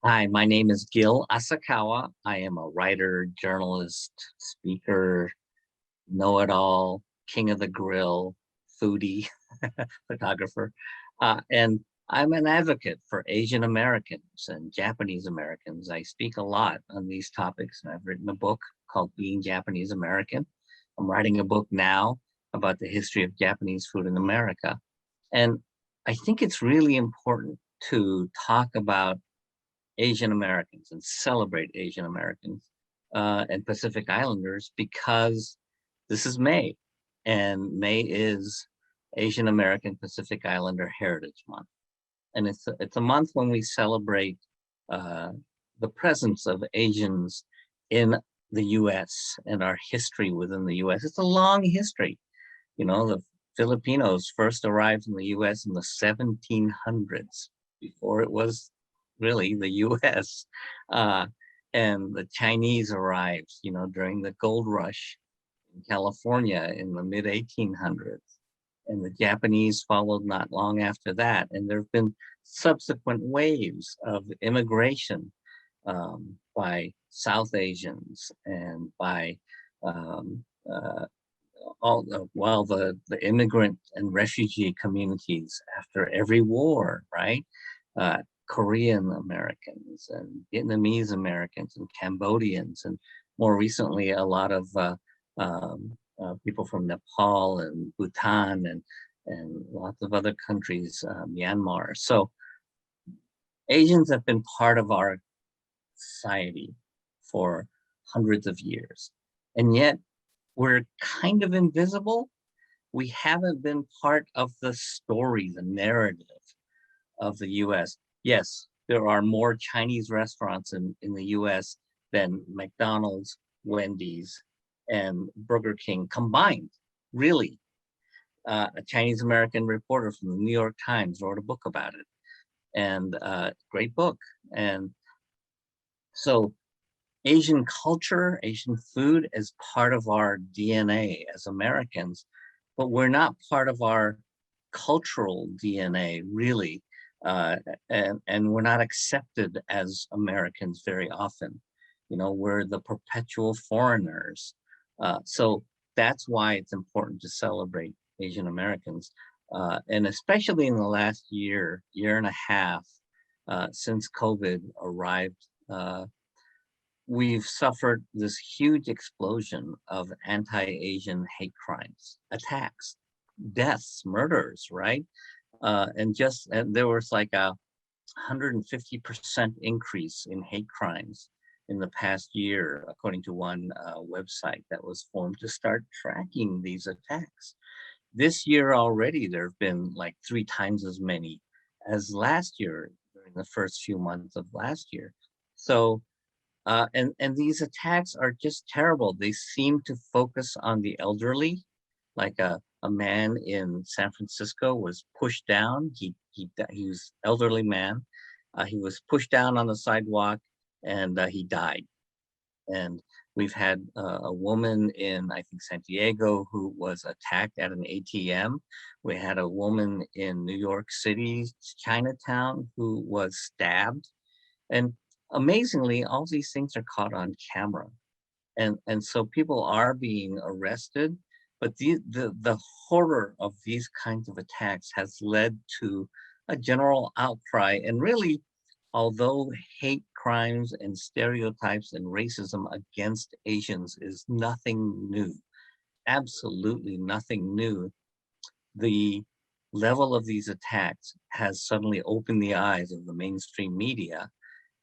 Hi, my name is Gil Asakawa. I am a writer, journalist, speaker, know-it-all, king of the grill, foodie, photographer, and I'm an advocate for Asian Americans and Japanese Americans. I speak a lot on these topics, and I've written a book called Being Japanese American. I'm writing a book now about the history of Japanese food in America. And I think it's really important to talk about Asian Americans and celebrate Asian Americans and Pacific Islanders because this is May, and May is Asian American Pacific Islander Heritage Month. And it's a month when we celebrate the presence of Asians in the US and our history within the US. It's a long history. You know, the Filipinos first arrived in the US in the 1700s, before it was really the US. And the Chinese arrived, you know, during the gold rush in California in the mid 1800s. And the Japanese followed not long after that. And there have been subsequent waves of immigration by South Asians and by the immigrant and refugee communities after every war, right? Korean Americans and Vietnamese Americans and Cambodians, and more recently, a lot of people from Nepal and Bhutan and lots of other countries, Myanmar. So Asians have been part of our society for hundreds of years, and yet we're kind of invisible. We haven't been part of the story, the narrative of the US. Yes, there are more Chinese restaurants in the US than McDonald's, Wendy's, and Burger King combined, really. A Chinese American reporter from the New York Times wrote a book about it, and great book. And so Asian culture, Asian food is part of our DNA as Americans, but we're not part of our cultural DNA, really. And we're not accepted as Americans very often. You know, we're the perpetual foreigners. So that's why it's important to celebrate Asian Americans. And especially in the last year and a half, since COVID arrived, we've suffered this huge explosion of anti-Asian hate crimes, attacks, deaths, murders, right? And there was like a 150% increase in hate crimes in the past year, according to one website that was formed to start tracking these attacks. This year already, there have been like 3 times as many as last year during the first few months of last year. So, and these attacks are just terrible. They seem to focus on the elderly, like a man in San Francisco was pushed down. He was elderly man. He was pushed down on the sidewalk and he died. And we've had a woman in, I think, San Diego who was attacked at an ATM. We had a woman in New York City, Chinatown, who was stabbed. And amazingly, all these things are caught on camera. And so people are being arrested, but the horror of these kinds of attacks has led to a general outcry. And really, although hate crimes and stereotypes and racism against Asians is nothing new, absolutely nothing new, the level of these attacks has suddenly opened the eyes of the mainstream media,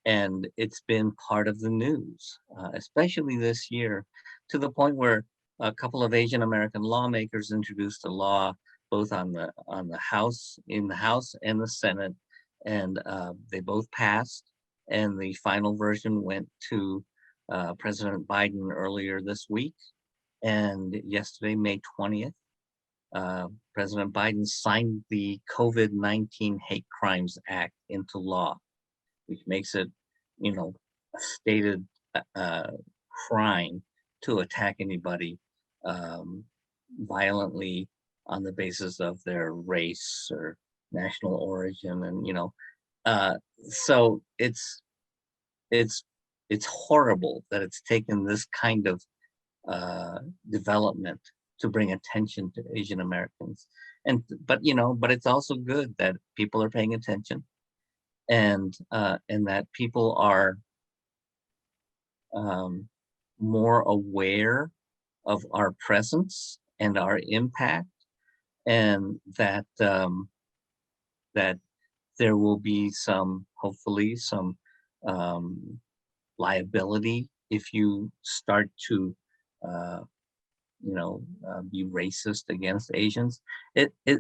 and it's been part of the news, especially this year, to the point where a couple of Asian American lawmakers introduced a law both in the House and the Senate, and they both passed. And the final version went to President Biden earlier this week. And yesterday, May 20th, President Biden signed the COVID-19 Hate Crimes Act into law, which makes it, you know, a stated crime to attack anybody violently on the basis of their race or national origin. And, you know, so it's it's horrible that it's taken this kind of development to bring attention to Asian Americans. But it's also good that people are paying attention, and that people are more aware of our presence and our impact, and that that there will be hopefully some liability if you start to be racist against Asians.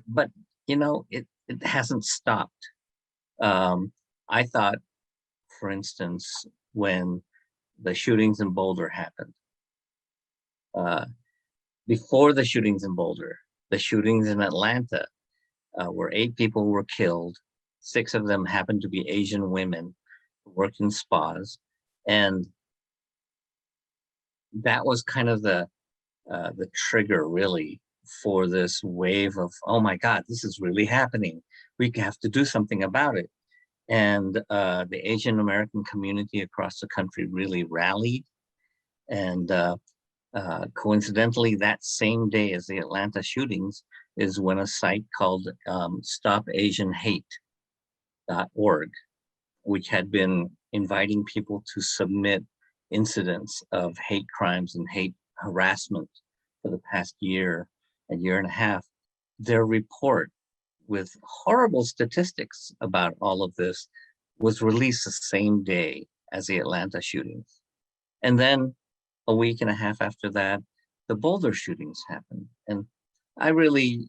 But it hasn't stopped. I thought, for instance, when the shootings in Boulder happened, before the shootings in Boulder, the shootings in Atlanta, where 8 people were killed, 6 of them happened to be Asian women who worked in spas, and that was kind of the trigger, really, for this wave of, oh my God, this is really happening. We have to do something about it. And the Asian American community across the country really rallied. And coincidentally, that same day as the Atlanta shootings is when a site called StopAsianHate.org, which had been inviting people to submit incidents of hate crimes and hate harassment for the past year and a half, their report with horrible statistics about all of this was released the same day as the Atlanta shootings. And then a week and a half after that, the Boulder shootings happened. And I really,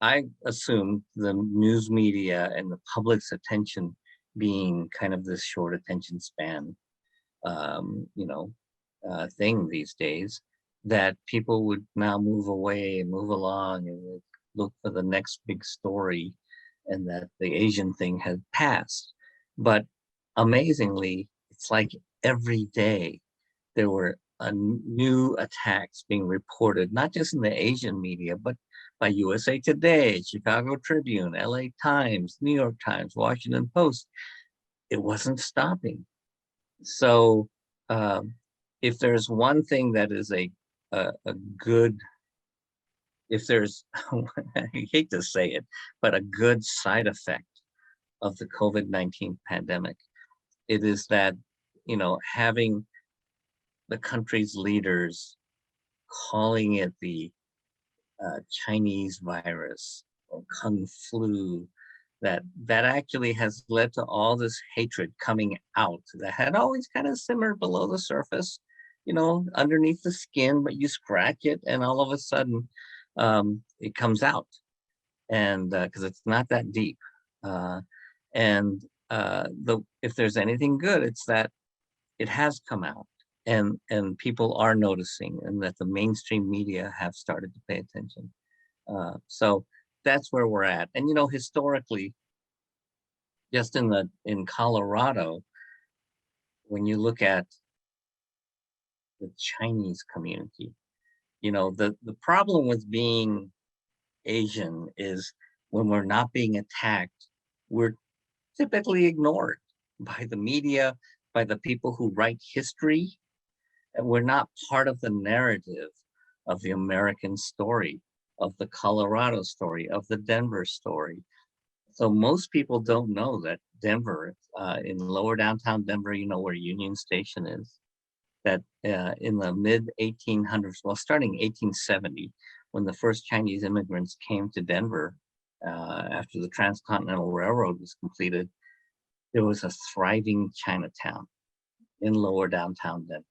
I assumed the news media and the public's attention being kind of this short attention span, thing these days, that people would now move away and move along and look for the next big story, and that the Asian thing had passed. But amazingly, it's like every day there were new attacks being reported, not just in the Asian media, but by USA Today, Chicago Tribune, LA Times, New York Times, Washington Post. It wasn't stopping. So if there's one thing that is a good, if there's, I hate to say it, but a good side effect of the COVID-19 pandemic, it is that, having the country's leaders calling it the Chinese virus or Kung flu, that actually has led to all this hatred coming out that had always kind of simmered below the surface, underneath the skin, but you scratch it and all of a sudden it comes out, and because it's not that deep. If there's anything good, it's that it has come out, and people are noticing, and that the mainstream media have started to pay attention. So that's where we're at. And historically, just in Colorado, when you look at the Chinese community, the problem with being Asian is when we're not being attacked, we're typically ignored by the media, by the people who write history, and we're not part of the narrative of the American story, of the Colorado story, of the Denver story. So most people don't know that Denver, in lower downtown Denver, where Union Station is, that in the mid 1800s, well, starting 1870, when the first Chinese immigrants came to Denver after the Transcontinental Railroad was completed, there was a thriving Chinatown in lower downtown Denver.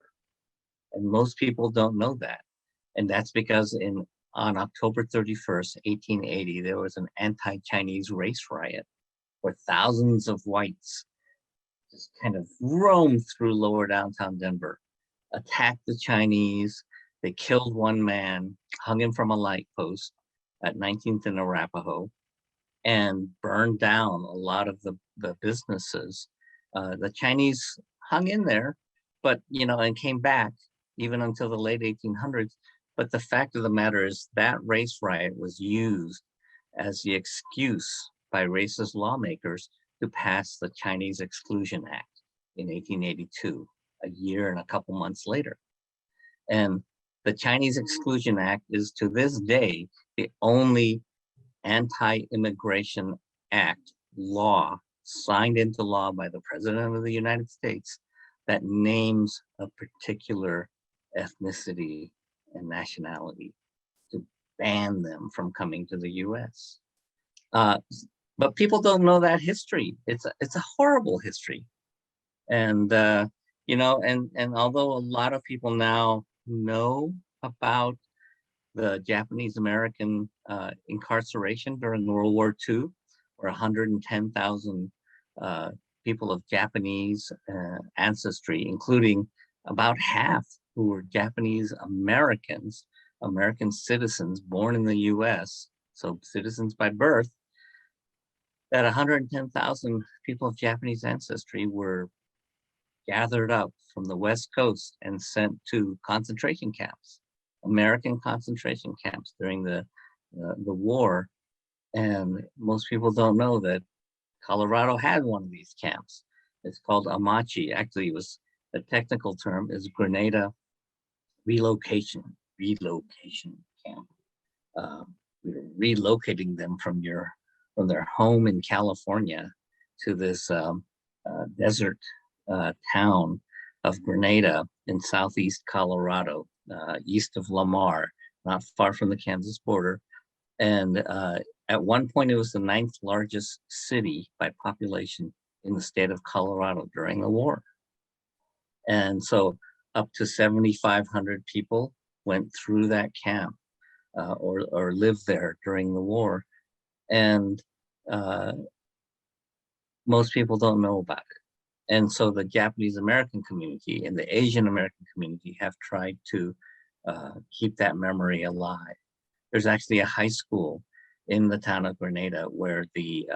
And most people don't know that. And that's because on October 31st, 1880, there was an anti-Chinese race riot where thousands of whites just kind of roamed through lower downtown Denver, attacked the Chinese. They killed one man, hung him from a light post at 19th and Arapahoe, and burned down a lot of the businesses. The Chinese hung in there, but, and came back even until the late 1800s. But the fact of the matter is that race riot was used as the excuse by racist lawmakers to pass the Chinese Exclusion Act in 1882, a year and a couple months later. And the Chinese Exclusion Act is to this day the only anti-immigration act law signed into law by the President of the United States that names a particular ethnicity and nationality to ban them from coming to the US. But people don't know that history. It's a horrible history. And, you know, and although a lot of people now know about the Japanese American incarceration during World War II, where 110,000 people of Japanese ancestry, including about half who were Japanese Americans, American citizens born in the US, so citizens by birth, that 110,000 people of Japanese ancestry were gathered up from the West Coast and sent to concentration camps, American concentration camps during the war. And most people don't know that Colorado had one of these camps. It's called Amachi. Actually, it was, the technical term is Grenada Relocation Camp. We were relocating them from their home in California to this desert town of Grenada in southeast Colorado, east of Lamar, not far from the Kansas border. And at one point, it was the 9th largest city by population in the state of Colorado during the war. And so up to 7,500 people went through that camp or lived there during the war. And most people don't know about it. And so the Japanese American community and the Asian American community have tried to keep that memory alive. There's actually a high school in the town of Grenada where the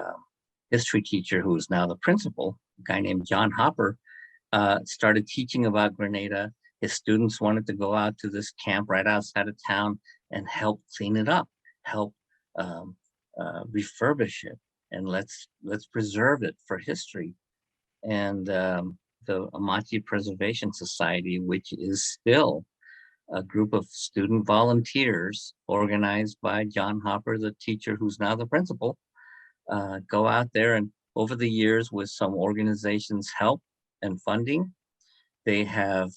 history teacher, who is now the principal, a guy named John Hopper, started teaching about Grenada. His students wanted to go out to this camp right outside of town and help clean it up, help refurbish it, and let's preserve it for history. And the Amachi Preservation Society, which is still a group of student volunteers organized by John Hopper, the teacher who's now the principal, go out there, and over the years, with some organizations' help and funding, they have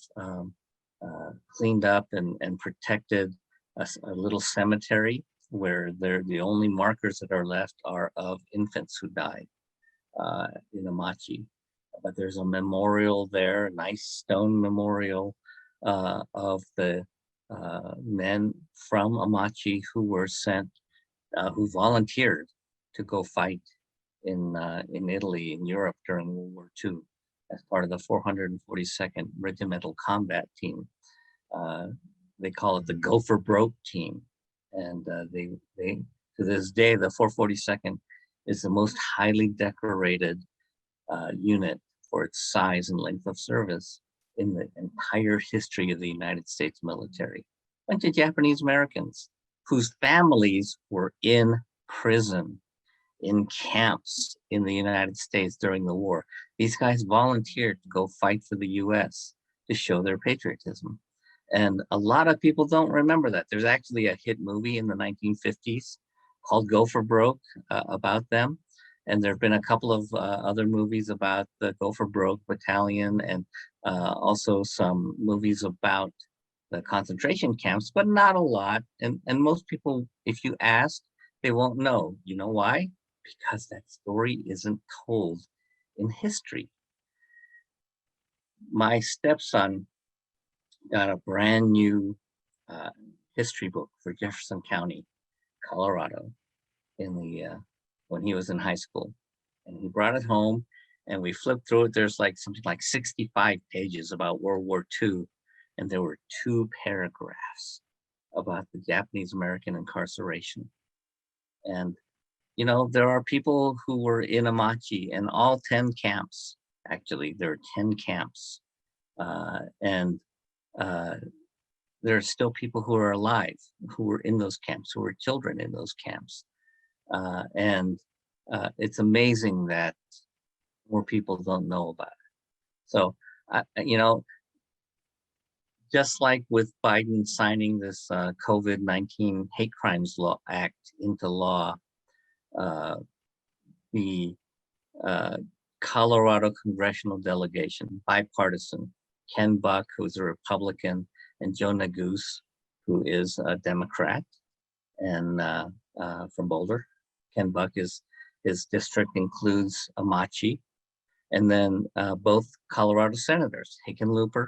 cleaned up and protected a little cemetery where the only markers that are left are of infants who died in Amachi. But there's a memorial there, a nice stone memorial of the men from Amachi who were sent, who volunteered to go fight in Italy, in Europe during World War II as part of the 442nd Regimental Combat Team. They call it the Go for Broke team. And they to this day, the 442nd is the most highly decorated unit for its size and length of service in the entire history of the United States military. A bunch of Japanese Americans whose families were in prison, in camps in the United States during the war. These guys volunteered to go fight for the US to show their patriotism. And a lot of people don't remember that. There's actually a hit movie in the 1950s called Go for Broke about them. And there have been a couple of other movies about the Go for Broke battalion, and also some movies about the concentration camps, but not a lot. And most people, if you ask, they won't know. You know why? Because that story isn't told in history. My stepson got a brand new history book for Jefferson County, Colorado, in the when he was in high school, and he brought it home, and we flipped through it. There's like something like 65 pages about World War II, and there were 2 paragraphs about the Japanese American incarceration. And you know, there are people who were in Amachi in all 10 camps. Actually, there are 10 camps, and there are still people who are alive, who were in those camps, who were children in those camps. And it's amazing that more people don't know about it. So, you know, just like with Biden signing this COVID-19 Hate Crimes Law Act into law, the Colorado congressional delegation, bipartisan, Ken Buck, who's a Republican, and Joe Neguse, who is a Democrat, and from Boulder. Ken Buck his district includes 𝘰𝘠𝘕, and then both Colorado senators, Hickenlooper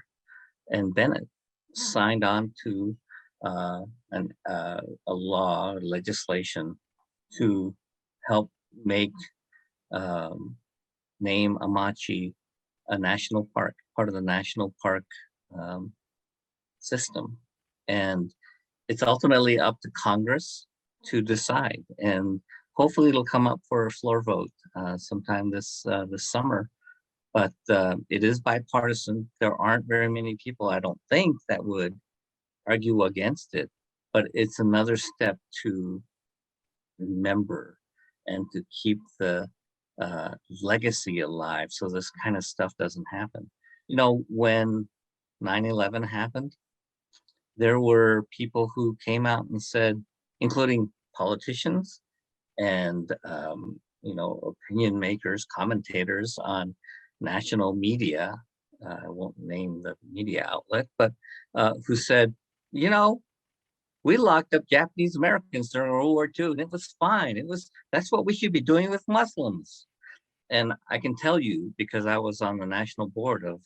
and Bennett, signed on to a law, legislation to help make name 𝘰𝘠𝘕 a national park, part of the national park system. And it's ultimately up to Congress to decide. And hopefully it'll come up for a floor vote sometime this summer. But it is bipartisan. There aren't very many people, I don't think, that would argue against it. But it's another step to remember and to keep the legacy alive so this kind of stuff doesn't happen. You know, when 9/11 happened, there were people who came out and said, including politicians and you know, opinion makers, commentators on national media, I won't name the media outlet, but who said, you know, we locked up Japanese Americans during World War II, and it was fine. That's what we should be doing with Muslims. And I can tell you, because I was on the national board of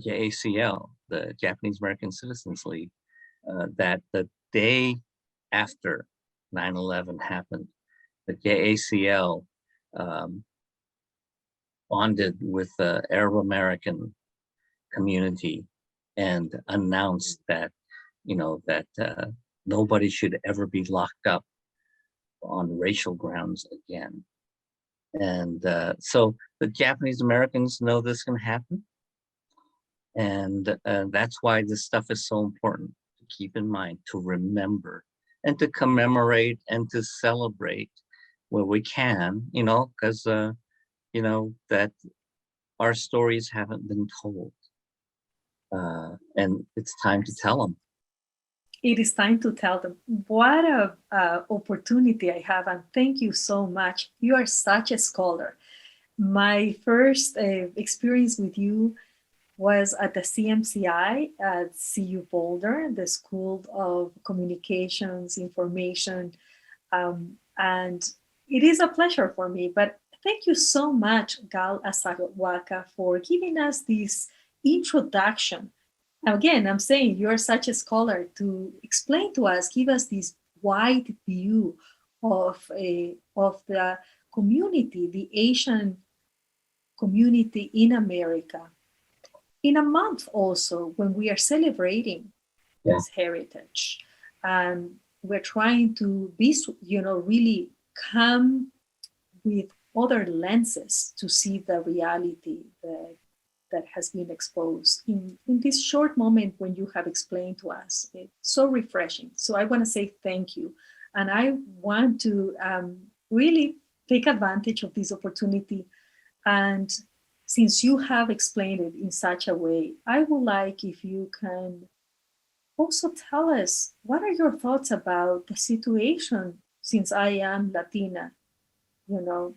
JACL, the Japanese American Citizens League, that the day after 9/11 happened, the JACL bonded with the Arab American community and announced that, you know, that nobody should ever be locked up on racial grounds again. And so the Japanese Americans know this can happen. And that's why this stuff is so important to keep in mind, to remember and to commemorate and to celebrate where we can, you know, because, you know, that our stories haven't been told. And it's time to tell them. It is time to tell them. What a opportunity I have, and thank you so much. You are such a scholar. My first experience with you was at the CMCI at CU Boulder, the School of Communications, Information, and it is a pleasure for me. But thank you so much, Gil Asakawa, for giving us this introduction. Again, I'm saying you're such a scholar to explain to us, give us this wide view of the community, the Asian community in America, in a month also when we are celebrating this heritage. And we're trying to be, you know, really come with other lenses to see the reality that has been exposed in this short moment when you have explained to us. It's so refreshing. So I want to say thank you. And I want to really take advantage of this opportunity. And since you have explained it in such a way, I would like if you can also tell us, what are your thoughts about the situation, since I am Latina? You know,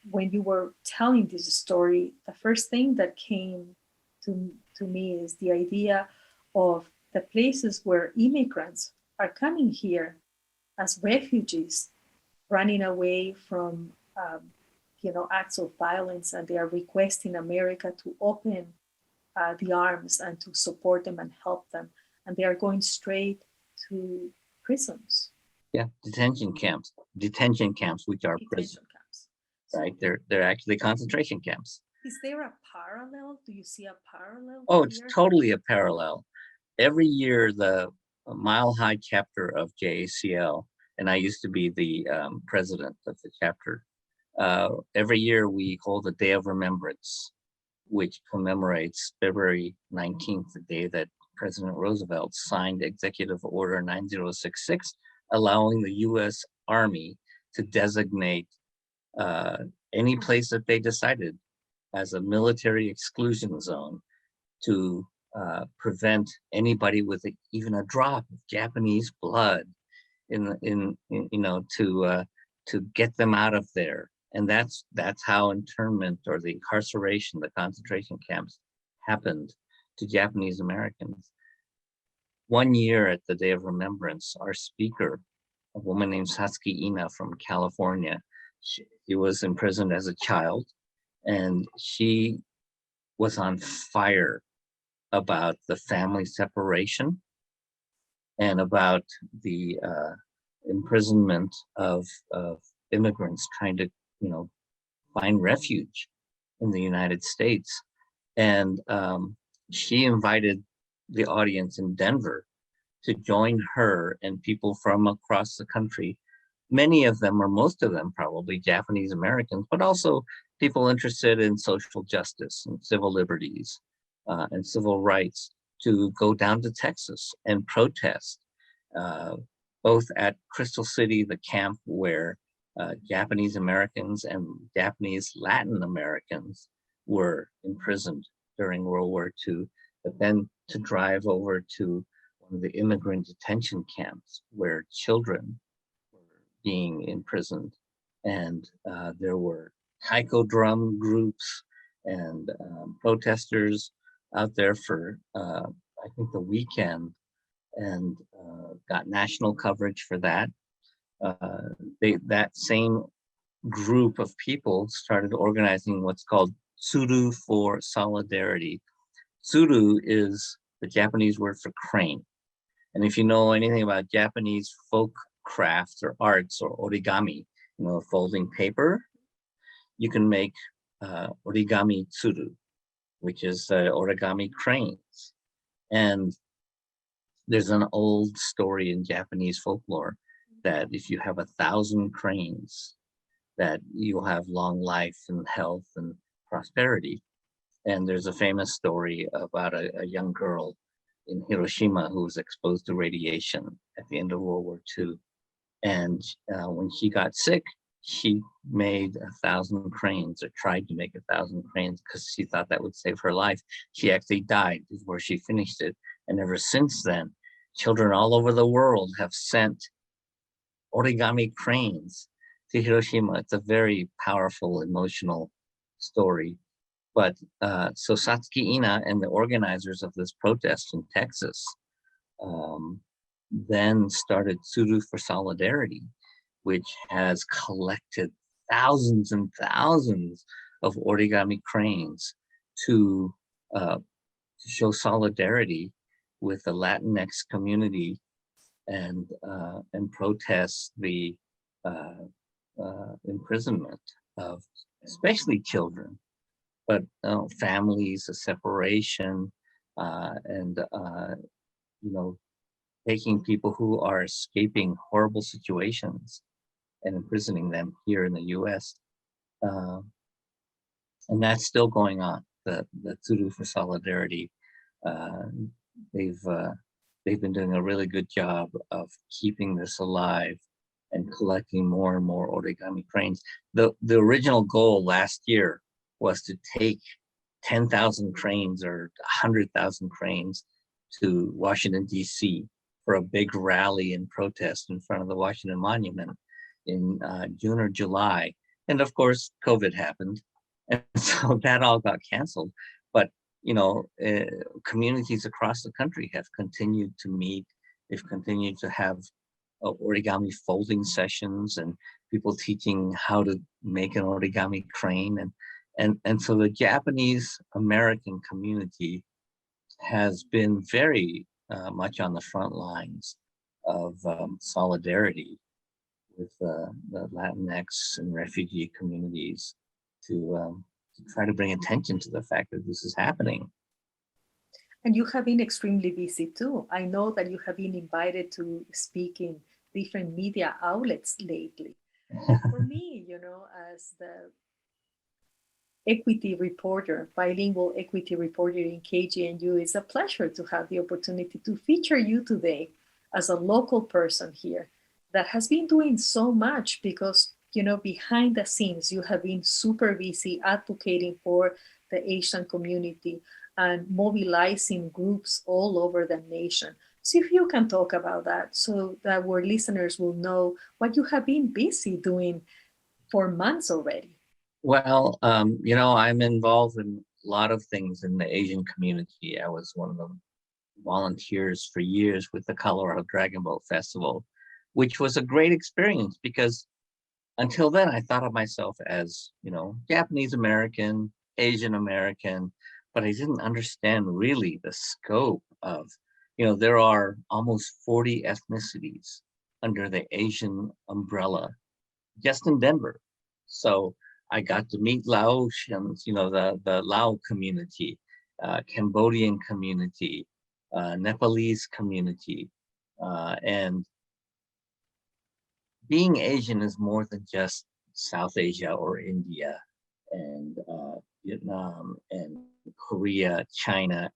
when you were telling this story, the first thing that came to me is the idea of the places where immigrants are coming here as refugees, running away from you know, acts of violence, and they are requesting America to open the arms and to support them and help them, and they are going straight to prisons. Yeah, detention camps, which are prisons. Right, they're actually concentration camps. Is there a parallel? Do you see a parallel? Oh, it's totally a parallel. Every year, the Mile High chapter of JACL, and I used to be the president of the chapter, every year we hold a Day of Remembrance, which commemorates February 19th, the day that President Roosevelt signed Executive Order 9066, allowing the U.S. Army to designate any place that they decided as a military exclusion zone to prevent anybody with even a drop of Japanese blood to get them out of there. And that's how internment or the incarceration, the concentration camps happened to Japanese Americans. 1 year at the Day of Remembrance, our speaker, a woman named Satsuki Ina from California, she was imprisoned as a child, and she was on fire about the family separation and about the imprisonment of immigrants trying to, find refuge in the United States. And she invited the audience in Denver to join her and people from across the country. Many of them, or most of them probably, Japanese Americans, but also people interested in social justice and civil liberties and civil rights, to go down to Texas and protest, both at Crystal City, the camp where Japanese Americans and Japanese Latin Americans were imprisoned during World War II, but then to drive over to one of the immigrant detention camps where children were being imprisoned. And there were taiko drum groups and protesters out there for, I think, the weekend, and got national coverage for that. That same group of people started organizing what's called 𝘬𝘠𝘯𝘪 for solidarity. Tsuru is the Japanese word for crane. And if you know anything about Japanese folk crafts or arts or origami, folding paper, you can make origami tsuru, which is origami cranes. And there's an old story in Japanese folklore that if you have 1,000 cranes, that you'll have long life and health and prosperity. And there's a famous story about a young girl in Hiroshima who was exposed to radiation at the end of World War II. And when she got sick, she made 1,000 cranes, or tried to make 1,000 cranes, because she thought that would save her life. She actually died before she finished it. And ever since then, children all over the world have sent origami cranes to Hiroshima. It's a very powerful, emotional story. But so Satsuki Ina and the organizers of this protest in Texas then started 𝘬𝘠𝘯𝘪 for Solidarity, which has collected thousands and thousands of origami cranes to show solidarity with the Latinx community and protest the imprisonment of especially children, but families, a separation, and taking people who are escaping horrible situations and imprisoning them here in the U.S. And that's still going on. The 𝘬𝘠𝘯𝘪 for Solidarity, they've been doing a really good job of keeping this alive and collecting more and more origami cranes. The original goal last year was to take 10,000 cranes or 100,000 cranes to Washington, D.C. for a big rally and protest in front of the Washington Monument in June or July. And of course, COVID happened. And so that all got canceled. But, communities across the country have continued to meet. They've continued to have origami folding sessions and people teaching how to make an origami crane. And so the Japanese American community has been very much on the front lines of solidarity with the Latinx and refugee communities to try to bring attention to the fact that this is happening. And you have been extremely busy too. I know that you have been invited to speak in different media outlets lately. For me, as the equity reporter, bilingual equity reporter in KGNU, it's a pleasure to have the opportunity to feature you today as a local person here that has been doing so much, because behind the scenes, you have been super busy advocating for the Asian community and mobilizing groups all over the nation. So if you can talk about that so that our listeners will know what you have been busy doing for months already. Well, I'm involved in a lot of things in the Asian community. I was one of the volunteers for years with the Colorado Dragon Boat Festival, which was a great experience because until then I thought of myself as, Japanese American, Asian American, but I didn't understand really the scope of, there are almost 40 ethnicities under the Asian umbrella just in Denver. So I got to meet Laotians, the Lao community, Cambodian community, Nepalese community, and being Asian is more than just South Asia or India and Vietnam and Korea, China,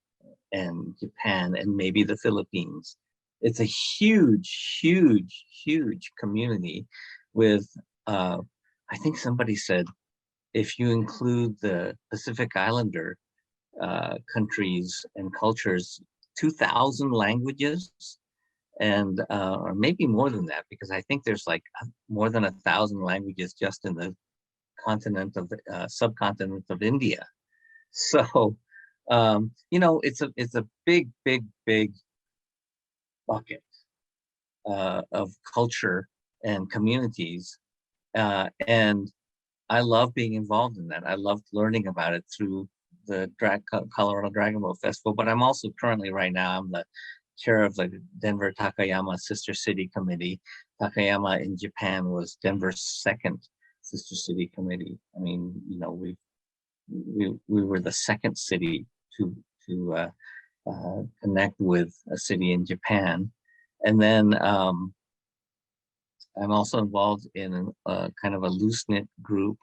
and Japan, and maybe the Philippines. It's a huge, huge, huge community with, I think somebody said, if you include the Pacific Islander countries and cultures, 2,000 languages, and or maybe more than that, because I think there's like more than 1,000 languages just in the continent of the subcontinent of India. So, it's a big, big, big bucket of culture and communities, and I love being involved in that. I loved learning about it through the Colorado Dragon Boat Festival, but I'm also currently right now, I'm the chair of the Denver Takayama Sister City Committee. Takayama in Japan was Denver's second Sister City Committee. I mean, we were the second city to connect with a city in Japan. And then I'm also involved in a kind of a loose-knit group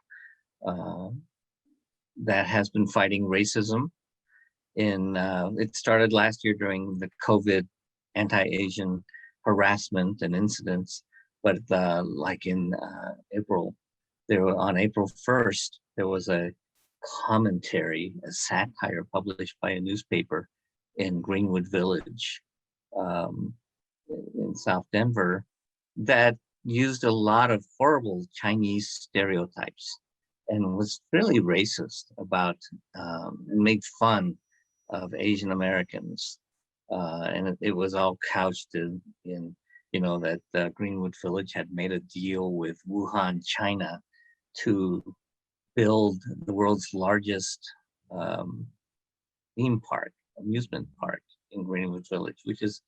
that has been fighting racism. It started last year during the COVID anti-Asian harassment and incidents, but like in April, on April 1st, there was a commentary, a satire published by a newspaper in Greenwood Village in South Denver that used a lot of horrible Chinese stereotypes and was really racist about and made fun of Asian Americans. And it was all couched in that Greenwood Village had made a deal with Wuhan, China, to build the world's largest amusement park in Greenwood Village, which is,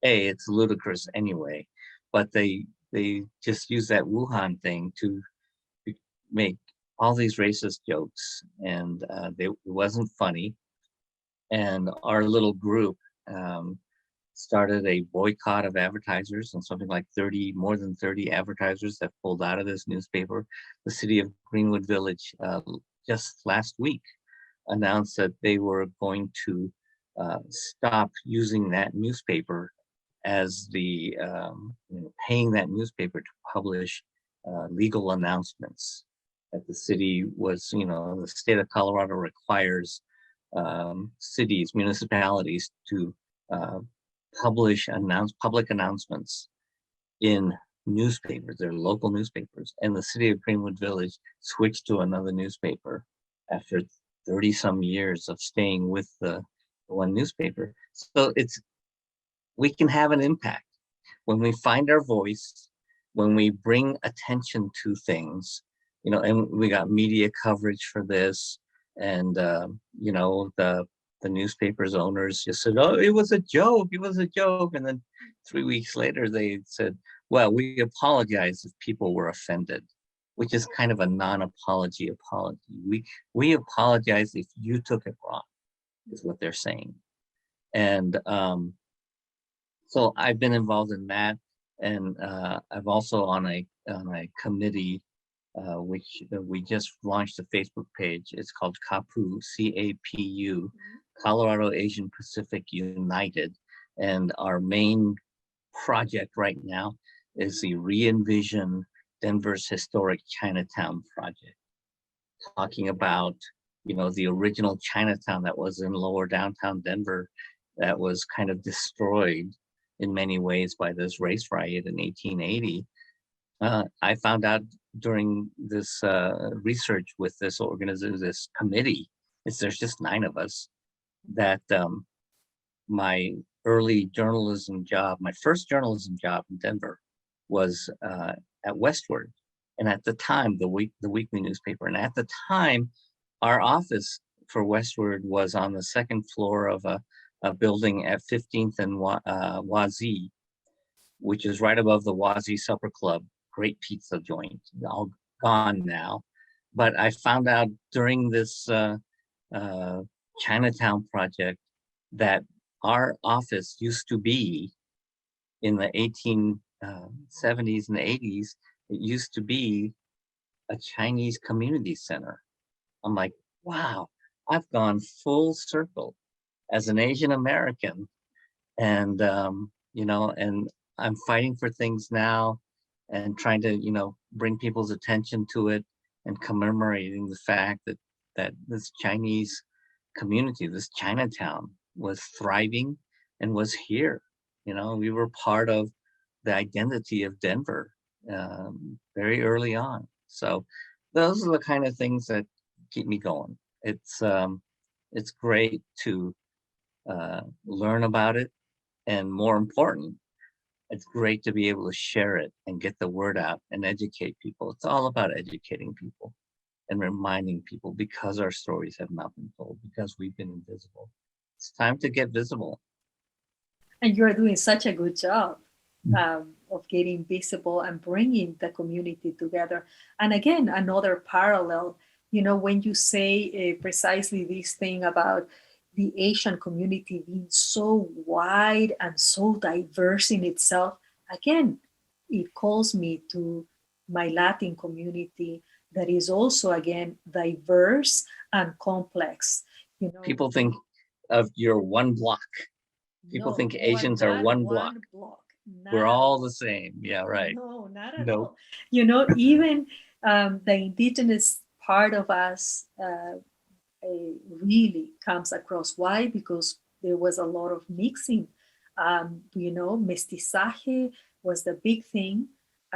it's ludicrous anyway, but they just use that Wuhan thing to make all these racist jokes, and it wasn't funny. And our little group started a boycott of advertisers, and something like more than 30 advertisers that pulled out of this newspaper. The city of Greenwood Village just last week announced that they were going to stop using that newspaper as paying that newspaper to publish legal announcements. That the city was, the state of Colorado requires cities, municipalities to publish public announcements in newspapers, their local newspapers. And the city of Greenwood Village switched to another newspaper after 30 some years of staying with the one newspaper. So we can have an impact when we find our voice, when we bring attention to things, and we got media coverage for this. And, the newspaper's owners just said, oh, it was a joke. It was a joke. And then 3 weeks later, they said, well, we apologize if people were offended, which is kind of a non-apology apology. We apologize if you took it wrong, is what they're saying. And so I've been involved in that. And I've also on a committee which we just launched a Facebook page. It's called CAPU, C-A-P-U, Colorado Asian Pacific United. And our main project right now is the re-envision Denver's historic Chinatown project, talking about, you know, the original Chinatown that was in lower downtown Denver that was kind of destroyed in many ways by this race riot in 1880. I found out during this research with this organization, this committee, there's just 9 of us, that my early journalism job, my first journalism job in Denver was at Westward. And at the time, the weekly newspaper, and at the time, our office for Westward was on the 2nd floor of a building at 15th and 𝘬𝘰𝘤𝘪𝘦, which is right above the 𝘬𝘰𝘠 Supper Club, great pizza joint, all gone now. But I found out during this Chinatown project that our office used to be, in the 1870s and 80s, it used to be a Chinese community center. I'm like, wow, I've gone full circle as an Asian American. And, you know, and I'm fighting for things now and trying to, you know, bring people's attention to it and commemorating the fact that this Chinese community, this Chinatown, was thriving and was here. You know, we were part of the identity of Denver very early on. So those are the kind of things that keep me going. It's great to learn about it, and more important, it's great to be able to share it and get the word out and educate people. It's all about educating people and reminding people, because our stories have not been told, because we've been invisible. It's time to get visible. And you're doing such a good job of getting visible and bringing the community together. And again, another parallel, you know, when you say precisely this thing about the Asian community being so wide and so diverse in itself, again, it calls me to my Latin community that is also, again, diverse and complex. You know, people think of your one block. People think Asians are one block. We're all the same. Yeah, right. No, not at all. You know, even the indigenous part of us really comes across. Why? Because there was a lot of mixing. You know, mestizaje was the big thing.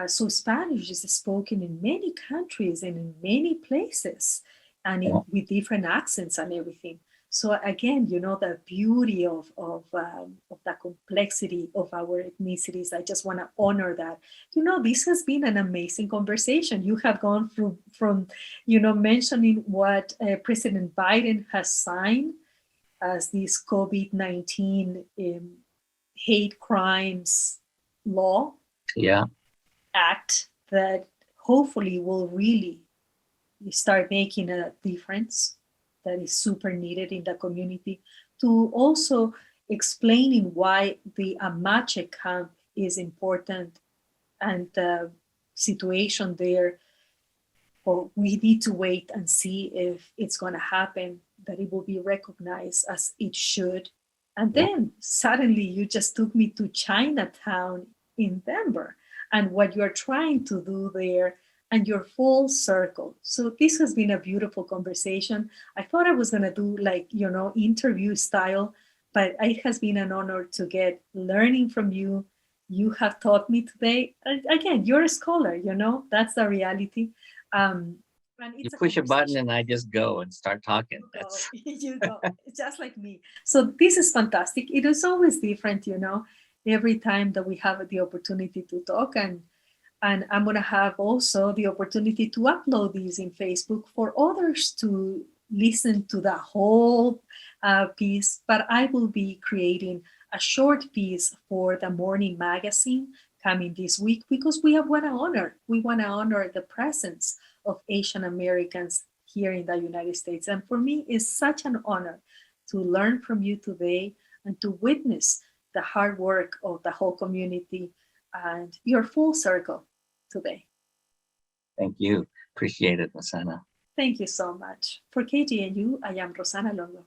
So Spanish is spoken in many countries and in many places, and with different accents and everything. So again, you know, the beauty of the complexity of our ethnicities. I just want to honor that. You know, this has been an amazing conversation. You have gone from you know, mentioning what President Biden has signed as this COVID-19 hate crimes law act that hopefully will really start making a difference, that is super needed in the community, to also explaining why the Amache camp is important and the situation there. Or we need to wait and see if it's going to happen, that it will be recognized as it should. And then suddenly you just took me to Chinatown in Denver and what you're trying to do there, and your full circle. So this has been a beautiful conversation. I thought I was going to do, like, you know, interview style, but it has been an honor to get learning from you. You have taught me today. Again, you're a scholar, you know, that's the reality. And you push a button and I just go and start talking. You go, just like me. So this is fantastic. It is always different, you know, every time that we have the opportunity to talk. And I'm going to have also the opportunity to upload these in Facebook for others to listen to the whole piece. But I will be creating a short piece for the morning magazine coming this week, because we want to honor. We want to honor the presence of Asian Americans here in the United States. And for me, it's such an honor to learn from you today and to witness the hard work of the whole community and your full circle today. Thank you. Appreciate it, Rossana. Thank you so much. For KGNU, I am Rossana Longo.